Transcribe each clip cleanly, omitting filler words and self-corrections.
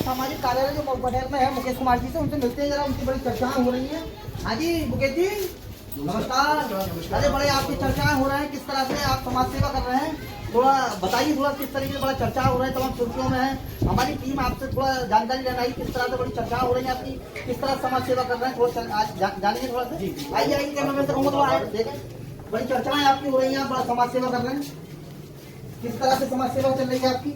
सामाजिक कार्यालय जो पटेल में है मुकेश कुमार जी से, उनसे मिलते हैं, जरा उनकी बड़ी चर्चाएं हो रही हैं। हाँ जी मुकेश जी नमस्कार। अरे बड़े आपकी चर्चाएं हो रहे हैं, किस तरह से आप समाज सेवा कर रहे हैं, थोड़ा बताइए, थोड़ा किस तरीके से बड़ा चर्चा हो रहा है, तमाम सुर्खियों में है। हमारी टीम आपसे थोड़ा जानकारी लेना है, किस तरह से बड़ी चर्चा हो रही है आपकी, किस तरह समाज सेवा कर रहे हैं, थोड़ा आज जानिए थोड़ा सा। आइए आइए कैमरा मैन से कहूँगा थोड़ा देखें, बड़ी चर्चाएं आपकी हो रही है, आप बड़ा समाज सेवा कर रहे हैं, किस तरह से समाज सेवा चल रही है आपकी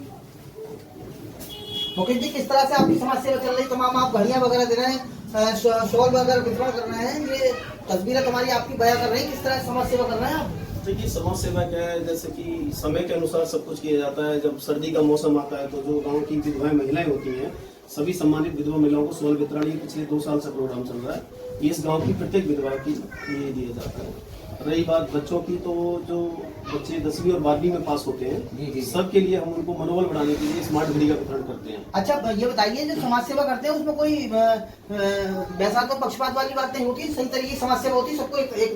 मुकेश जी, किस तरह से आपकी समाज सेवा चल रही है? तमाम आप घड़ियां वगैरह दे रहे हैं, शॉल वगैरह वितरण कर रहे हैं, ये तस्वीरें तुम्हारी आपकी बयां कर रही है, किस तरह से समाज सेवा कर रहे हैं आप? देखिए समाज सेवा क्या है, जैसे कि समय के अनुसार सब कुछ किया जाता है। जब सर्दी का मौसम आता है तो जो गांव की विधवाएं महिलाएं होती हैं, सभी सम्मानित विधवा महिलाओं को शॉल वितरण, ये पिछले 2 साल से प्रोग्राम चल रहा है। इस गांव की प्रत्येक विधवा की ये दिया जाता है। रही बात बच्चों की, तो जो बच्चे 10वीं और 12वीं में पास होते हैं, सबके लिए हम उनको मनोबल बढ़ाने के लिए स्मार्ट घड़ी का वितरण करते हैं। अच्छा ये बताइए, जो समाज सेवा करते हैं उसमें कोई वैसा तो पक्षपात वाली बात नहीं होती, सही तरीके की समाज सेवा होती है, सबको एक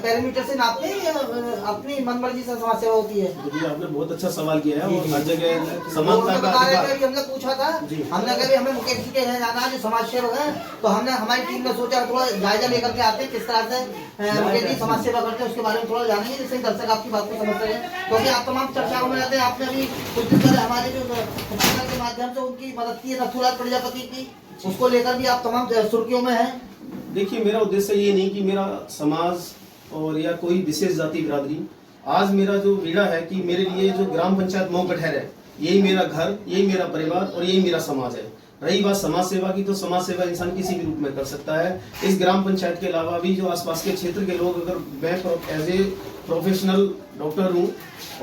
पैरामीटर से नापते हैं या अपनी मनमर्जी से समाज सेवा होती है? जी आपने बहुत अच्छा सवाल किया है, और हर जगह समानता का हमने पूछा था, हमने कभी हमें मुकेश जी के यहाँ जाना जो समाज सेवक है, तो हमने हमारी टीम ने सोचा थोड़ा जायजा लेकर के आते हैं, किस तरह से मुकेश जी समाज सेवा करते हैं उसके बारे में थोड़ा जानेंगे, जिससे दर्शक आपकी बात को समझ सकें, क्योंकि आप तमाम चर्चाओं में रहते हैं। आपने अभी कुछ दिन पहले हमारे जो चैनल के माध्यम से उनकी मदद की है, नथुराज प्रजापति की, उसको लेकर भी आप तमाम सुर्खियों में हैं। देखिए मेरा उद्देश्य ये नहीं कि मेरा समाज और या कोई विशेष जाति बिरादरी, आज मेरा जो बीड़ा है कि मेरे लिए जो ग्राम पंचायत मऊ कठहर है, यही मेरा घर, यही मेरा परिवार और यही मेरा समाज है। रही बात समाज सेवा की, तो समाज सेवा इंसान किसी भी रूप में कर सकता है। इस ग्राम पंचायत के अलावा भी जो आसपास के क्षेत्र के लोग, अगर मैं एज ए प्रोफेशनल डॉक्टर हूँ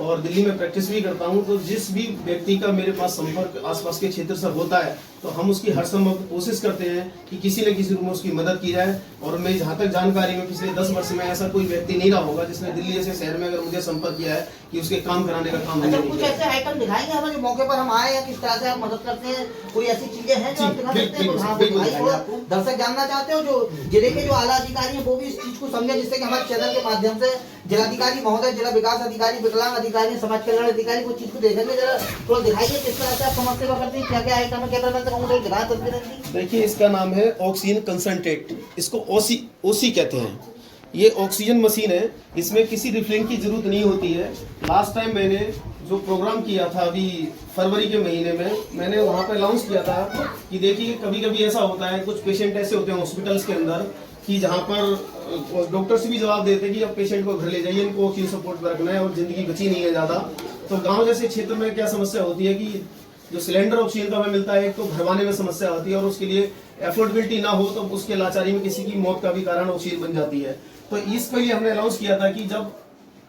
और दिल्ली में प्रैक्टिस भी करता हूँ, तो जिस भी व्यक्ति का मेरे पास संपर्क आसपास के क्षेत्र से होता है, तो हम उसकी हर संभव कोशिश करते हैं कि किसी न किसी रूप में उसकी मदद की जाए। और मैं जहाँ तक जानकारी में पिछले 10 वर्ष में ऐसा कोई व्यक्ति नहीं रहा होगा जिसने दिल्ली जैसे शहर में अगर मुझे संपर्क किया है कि उसके काम कराने का काम अच्छा, कुछ ऐसे आइटम दिखाएंगे हमें जो मौके पर हम आए, या किस तरह से आप मदद करते हैं, कोई ऐसी चीजें हैं जो आप दिखा सकते हैं? दर्शक जानना चाहते हो, जो जिले के जो आला अधिकारी हैं वो भी इस चीज को समझे, जिससे कि हमारे चैनल के माध्यम से जिलाधिकारी महोदय, जिला विकास अधिकारी, विकलांग अधिकारी, समाज कल्याण अधिकारी वो चीज को देखेंगे। जरा थोड़ा दिखाइए किस तरह से आप समाज सेवा करते हैं, क्या क्या आइटम है, कैमरा मैन से दिखा तस्वीरें। देखिए इसका नाम है ऑक्सीजन कंसंट्रेट, इसको ओसी कहते हैं। ये ऑक्सीजन मशीन है, इसमें किसी रिफिलिंग की जरूरत नहीं होती है। लास्ट टाइम मैंने जो प्रोग्राम किया था अभी फरवरी के महीने में, मैंने वहाँ पर अनाउंस किया था कि देखिए कभी कभी ऐसा होता है, कुछ पेशेंट ऐसे होते हैं हॉस्पिटल्स के अंदर कि जहाँ पर डॉक्टर्स भी जवाब देते हैं कि अब पेशेंट को घर ले जाइए, इनको ऑक्सीजन सपोर्ट पर रखना है और जिंदगी बची नहीं है ज़्यादा। तो गाँव जैसे क्षेत्र में क्या समस्या होती है कि जो सिलेंडर ऑक्सीजन का हमें मिलता है, एक तो भरवाने में समस्या होती है, और उसके लिए एफोर्डेबिलिटी ना हो तो उसके लाचारी में किसी की मौत का भी कारण ऑक्सीजन बन जाती है। तो इसके लिए हमने अनाउंस किया था कि जब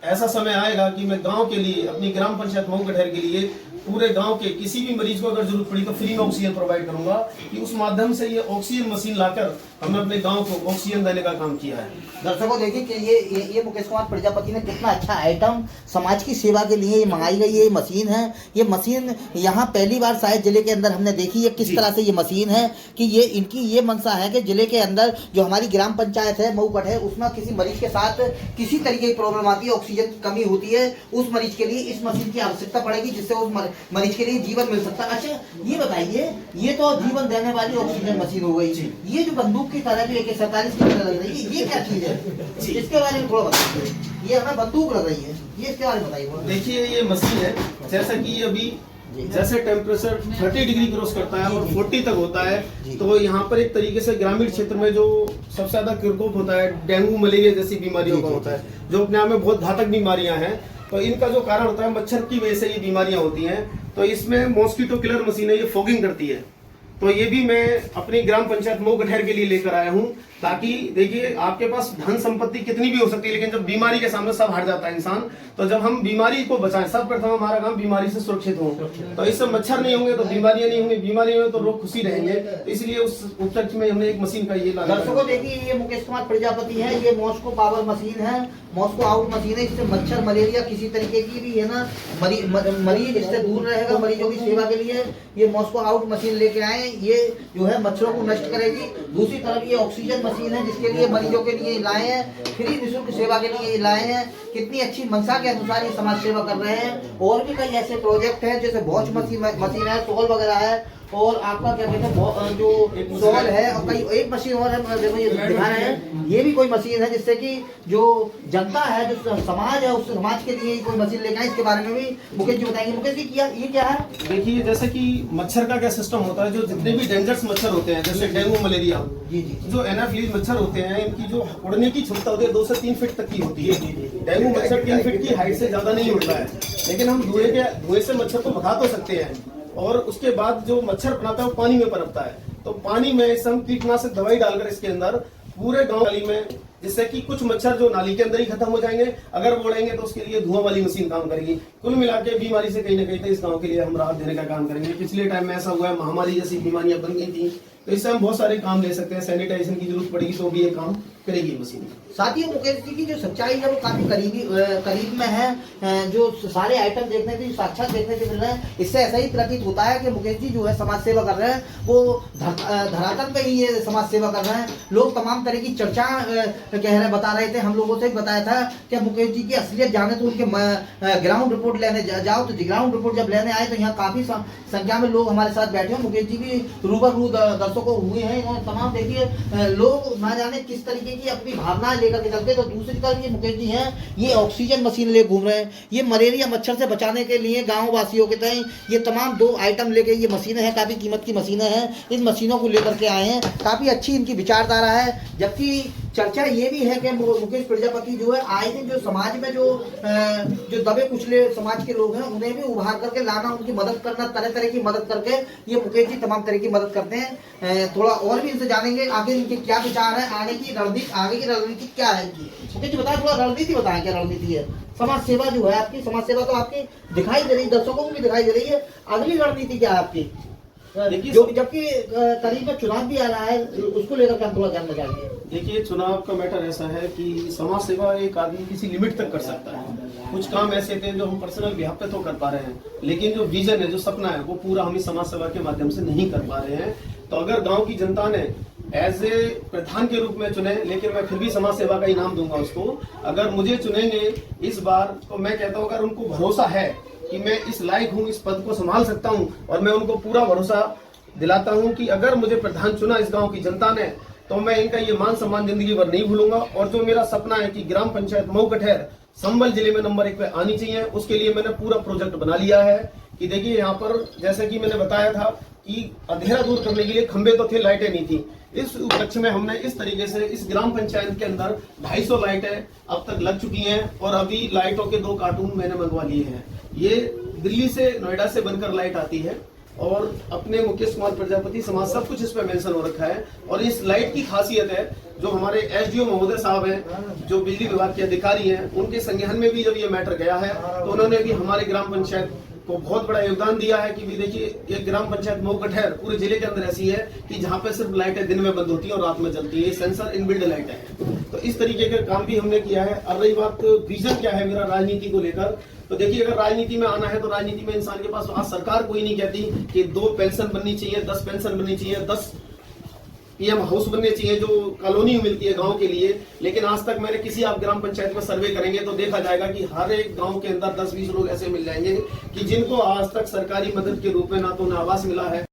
ऐसा समय आएगा कि मैं गांव के लिए, अपनी ग्राम पंचायत मऊ कठहर के लिए, पूरे गांव के किसी भी मरीज को अगर जरूरत पड़ी तो फ्री में ऑक्सीजन प्रोवाइड करूंगा, कि उस माध्यम से ये ऑक्सीजन मशीन लाकर हमने अपने गांव को ऑक्सीजन देने का काम किया है। दर्शकों देखिए कि ये मुकेश कुमार प्रजापति ने कितना अच्छा आइटम समाज की सेवा के लिए ये मंगाई गई ये मशीन है। ये मशीन यहाँ पहली बार शायद जिले के अंदर हमने देखी है, किस तरह से ये मशीन है कि ये इनकी ये मंशा है कि जिले के अंदर जो हमारी ग्राम पंचायत है मऊ कठहर, उसमें किसी मरीज के साथ किसी तरीके की प्रॉब्लम आती है, ऑक्सीजन की कमी होती है, उस मरीज के लिए इस मशीन की आवश्यकता पड़ेगी, जिससे उस मरीज के लिए जीवन मिल सकता है। अच्छा ये बताइए, ये तो जीवन देने वाली ऑक्सीजन मशीन हो गई, ये जो बंदूक की तरह जो AK-47 की तरह लग रही है, ये क्या चीज है, इसके बारे में थोड़ा बताइए। ये हमें बंदूक लग रही है, ये इसके बारे में बताइए। देखिए ये मशीन है, जैसा कि अभी जैसे टेम्परेचर 30 डिग्री क्रॉस करता है और 40 तक होता है, तो यहाँ पर एक तरीके से ग्रामीण क्षेत्र में जो सबसे ज्यादा प्रकोप होता है डेंगू मलेरिया जैसी बीमारियों का होता है, जो अपने आप में बहुत घातक बीमारियां हैं। तो इनका जो कारण होता है मच्छर की वजह से ये बीमारियां होती हैं। तो इसमें मॉस्किटो किलर मशीन है, ये फॉगिंग करती है। तो ये भी मैं अपनी ग्राम पंचायत मऊ कठहर के लिए लेकर आया हूँ, ताकि देखिए आपके पास धन संपत्ति कितनी भी हो सकती है, लेकिन जब बीमारी के सामने सब हार जाता है इंसान। तो जब हम बीमारी को बचाएं, सब प्रथम हमारा काम बीमारी से सुरक्षित हो। तो इससे मच्छर नहीं होंगे तो बीमारियां नहीं होंगी, बीमारी में तो लोग खुशी रहेंगे। तो इसलिए उस उपलक्ष्य में हमने एक मशीन का ये लगा। दर्शकों देखिए ये मुकेश कुमार प्रजापति है, ये मॉस्को पावर मशीन है, मॉस्को आउट मशीन है। इससे मच्छर मलेरिया किसी तरीके की भी है ना मरीज इससे दूर रहेगा। मरीजों की सेवा के लिए ये मॉस्को आउट मशीन लेके आए, ये जो है मच्छरों को नष्ट करेगी। दूसरी तरफ ये ऑक्सीजन मशीन है, जिसके लिए मरीजों के लिए लाए हैं, फ्री निःशुल्क सेवा के लिए लाए हैं। कितनी अच्छी मंशा के अनुसार ये समाज सेवा कर रहे हैं। और भी कई ऐसे प्रोजेक्ट हैं, जैसे वॉच मशीन है, टोल वगैरह है, और आपका क्या कहते हैं जो सॉल है, और कई एक मशीन और है, देखो ये दिखा रहे हैं, ये भी कोई मशीन है जिससे कि जो जनता है, जो समाज है, उस समाज के लिए कोई मशीन लेकर आए। इसके बारे में भी मुकेश जी बताएंगे। मुकेश जी ये क्या है? देखिए जैसे कि मच्छर का क्या सिस्टम होता है, जो जितने भी डेंजरस मच्छर होते हैं जैसे डेंगू मलेरिया, जी जी, जो एनाफिलीज मच्छर होते हैं, इनकी जो उड़ने की क्षमता होती है 2 से 3 फीट तक की होती है। डेंगू मच्छर 3 फीट की हाइट से ज्यादा नहीं उड़ता है, लेकिन हम धुएं से मच्छर को भगा तो सकते हैं। और उसके बाद जो मच्छर बनाता है वो पानी में पनपता है, तो पानी में इस हम कीटनाशक दवाई डालकर इसके अंदर पूरे गांव नाली में, जिससे कि कुछ मच्छर जो नाली के अंदर ही खत्म हो जाएंगे, अगर वो उड़ेंगे तो उसके लिए धुआं वाली मशीन काम करेगी। कुल मिला के बीमारी से कहीं ना कहीं तो इस गांव के लिए हम राहत देने का काम करेंगे। पिछले टाइम में ऐसा हुआ है, महामारी जैसी बीमारियां बन गई थी, तो इससे हम बहुत सारे काम ले सकते हैं। सैनिटाइजेशन की जरूरत पड़ेगी तो भी ये काम करेगी मशीन। साथ ही मुकेश जी की जो सच्चाई है वो काफी करीब में है। जो सारे आइटम देखने को साक्षात देखने को मिल रहे हैं, इससे ऐसा ही प्रतीत होता है कि मुकेश जी जो है समाज सेवा कर रहे हैं, वो धरातल पे ही ये समाज सेवा कर रहे हैं। लोग तमाम तरह की चर्चा बता रहे थे, हम लोगों से भी बताया था कि मुकेश जी की असलियत जाने तो उनके ग्राउंड रिपोर्ट लेने जाओ, तो ग्राउंड रिपोर्ट जब लेने आए तो यहाँ काफी संख्या में लोग हमारे साथ बैठे हैं। मुकेश जी भी रूबरू दर्शकों हुए हैं। इन्होंने तमाम देखिए लोग ना जाने किस तरीके की अपनी भावनाएं लेकर के चलते। तो दूसरी तरफ ये मुकेश जी हैं, ये ऑक्सीजन मशीन ले घूम रहे हैं। ये मलेरिया मच्छर से बचाने के लिए गाँव वासियों के तय ये तमाम 2 आइटम लेके ये मशीनें हैं, काफी कीमत की मशीनें हैं। इन मशीनों को लेकर के आए हैं, काफी अच्छी इनकी विचारधारा है। जबकि चर्चा ये भी है कि मुकेश प्रजापति जो है आए दिन जो समाज में जो दबे कुचले समाज के लोग हैं उन्हें भी उभार करके लाना, उनकी मदद करना, तरह तरह की मदद करके ये मुकेश जी तमाम तरह की मदद करते हैं। थोड़ा और भी इनसे जानेंगे आगे इनके क्या विचार है, आगे की रणनीति क्या है इनकी। मुकेश जी बताएं, थोड़ा रणनीति बताएं, क्या रणनीति है? समाज सेवा जो है आपकी, समाज सेवा तो आपकी दिखाई दे रही है, दर्शकों को भी दिखाई दे रही है। अगली रणनीति क्या है आपकी? जबकि करीब में चुनाव भी आ रहा है, उसको लेकर के हम थोड़ा जानना चाहेंगे। देखिए चुनाव का मैटर ऐसा है कि समाज सेवा एक आदमी किसी लिमिट तक कर सकता है। कुछ काम ऐसे थे जो हम पर्सनल बिहाफ पे तो कर पा रहे हैं, लेकिन जो विजन है, जो सपना है, वो पूरा हम इस समाज सेवा के माध्यम से नहीं कर पा रहे हैं। तो अगर गांव की जनता ने एज ए प्रधान के रूप में चुने, लेकिन मैं फिर भी समाज सेवा का इनाम दूंगा उसको। अगर मुझे चुनेंगे इस बार तो मैं कहता हूँ, अगर उनको भरोसा है कि मैं इस लायक हूँ, इस पद को संभाल सकता हूँ, और मैं उनको पूरा भरोसा दिलाता हूँ कि अगर मुझे प्रधान चुना इस गांव की जनता ने, तो मैं इनका ये मान सम्मान जिंदगी भर नहीं भूलूंगा। और जो मेरा सपना है कि ग्राम पंचायत मऊ कठेर संबल जिले में नंबर 1 पे आनी चाहिए, उसके लिए मैंने पूरा प्रोजेक्ट बना लिया है। कि देखिए यहाँ पर जैसे कि मैंने बताया था कि अंधेरा दूर करने के लिए खंबे तो थे, लाइटें नहीं थी। इस उपलक्ष्य में हमने इस तरीके से इस ग्राम पंचायत के अंदर 250 लाइटें अब तक लग चुकी हैं, और अभी लाइटों के 2 कार्टून मैंने मंगवा लिए हैं। ये दिल्ली से, नोएडा से बनकर लाइट आती है, और अपने मुकेश कुमार प्रजापति समाज सब कुछ इस पे मेंशन हो रखा है। और इस लाइट की खासियत है, जो हमारे एसडीओ महोदय साहब हैं, जो बिजली विभाग के अधिकारी हैं, उनके संज्ञान में भी जब ये मैटर गया है तो उन्होंने भी हमारे ग्राम पंचायत को बहुत बड़ा योगदान दिया है। कि भी देखिए ये ग्राम पंचायत मऊ कठेर पूरे जिले के अंदर ऐसी है कि जहाँ पे सिर्फ लाइटें दिन में बंद होती है और रात में जलती है। ये सेंसर इनबिल्ड लाइट है। तो इस तरीके का काम भी हमने किया है। अब रही बात विजन क्या है मेरा राजनीति को लेकर, तो देखिए अगर राजनीति में आना है तो राजनीति में इंसान के पास, आज सरकार कोई नहीं कहती कि 2 पेंशन बननी चाहिए, 10 पेंशन बननी चाहिए, 10 पीएम हाउस बनने चाहिए जो कॉलोनी मिलती है गांव के लिए। लेकिन आज तक मैंने किसी, आप ग्राम पंचायत में सर्वे करेंगे तो देखा जाएगा कि हर एक गांव के अंदर 10-20 लोग ऐसे मिल जाएंगे कि जिनको आज तक सरकारी मदद के रूप में ना तो आवास मिला है,